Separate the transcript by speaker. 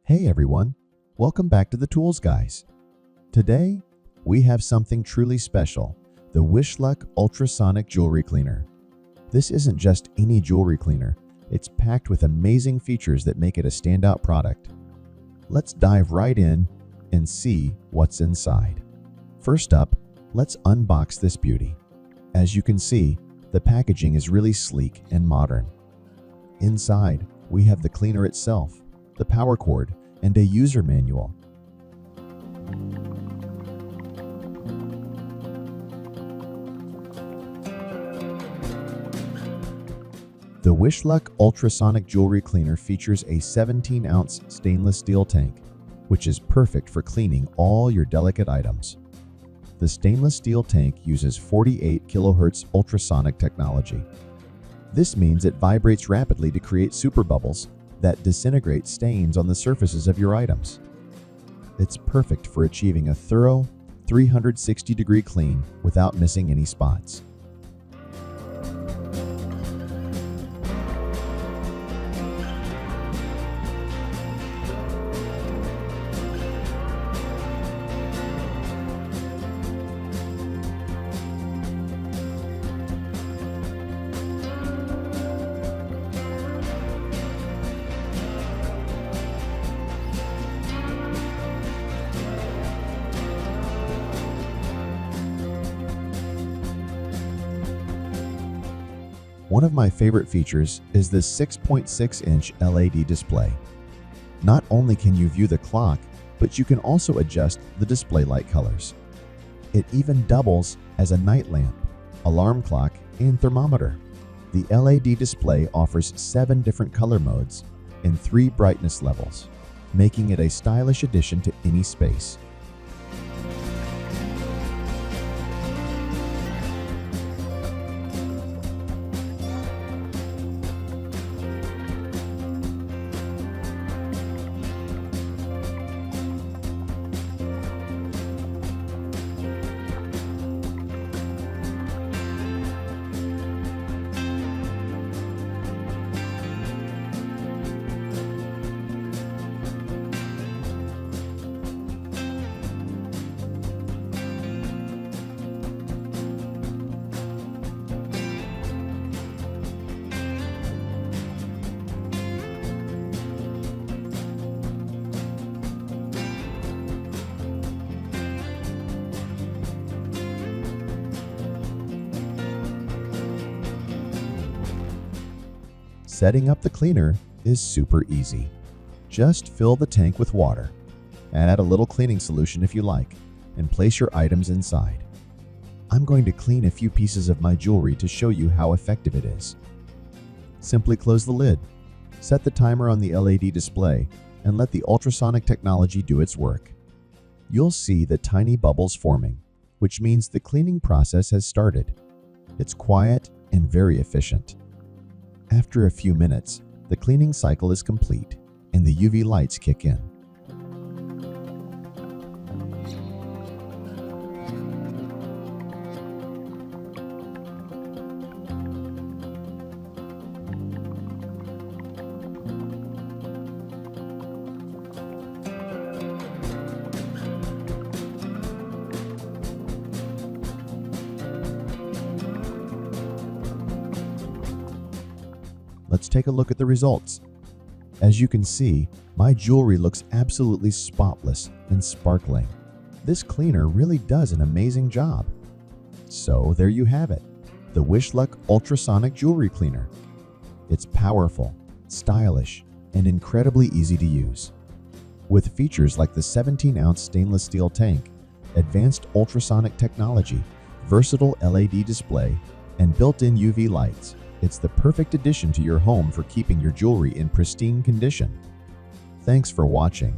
Speaker 1: Hey everyone, welcome back to the Tools Guys. Today, we have something truly special, the Wishluck Ultrasonic Jewelry Cleaner. This isn't just any jewelry cleaner, it's packed with amazing features that make it a standout product. Let's dive right in and see what's inside. First up, let's unbox this beauty. As you can see, the packaging is really sleek and modern. Inside, we have the cleaner itself, the power cord, and a user manual. The Wishluck Ultrasonic Jewelry Cleaner features a 17-ounce stainless steel tank, which is perfect for cleaning all your delicate items. The stainless steel tank uses 48 kHz ultrasonic technology. This means it vibrates rapidly to create super bubbles that disintegrate stains on the surfaces of your items. It's perfect for achieving a thorough 360-degree clean without missing any spots. One of my favorite features is this 6.6-inch LED display. Not only can you view the clock, but you can also adjust the display light colors. It even doubles as a night lamp, alarm clock, and thermometer. The LED display offers 7 different color modes and 3 brightness levels, making it a stylish addition to any space. Setting up the cleaner is super easy. Just fill the tank with water, add a little cleaning solution if you like, and place your items inside. I'm going to clean a few pieces of my jewelry to show you how effective it is. Simply close the lid, set the timer on the LED display, and let the ultrasonic technology do its work. You'll see the tiny bubbles forming, which means the cleaning process has started. It's quiet and very efficient. After a few minutes, the cleaning cycle is complete and the UV lights kick in. Let's take a look at the results. As you can see, my jewelry looks absolutely spotless and sparkling. This cleaner really does an amazing job. So there you have it, the Wishluck Ultrasonic Jewelry Cleaner. It's powerful, stylish, and incredibly easy to use. With features like the 17-ounce stainless steel tank, advanced ultrasonic technology, versatile LED display, and built-in UV lights, it's the perfect addition to your home for keeping your jewelry in pristine condition. Thanks for watching.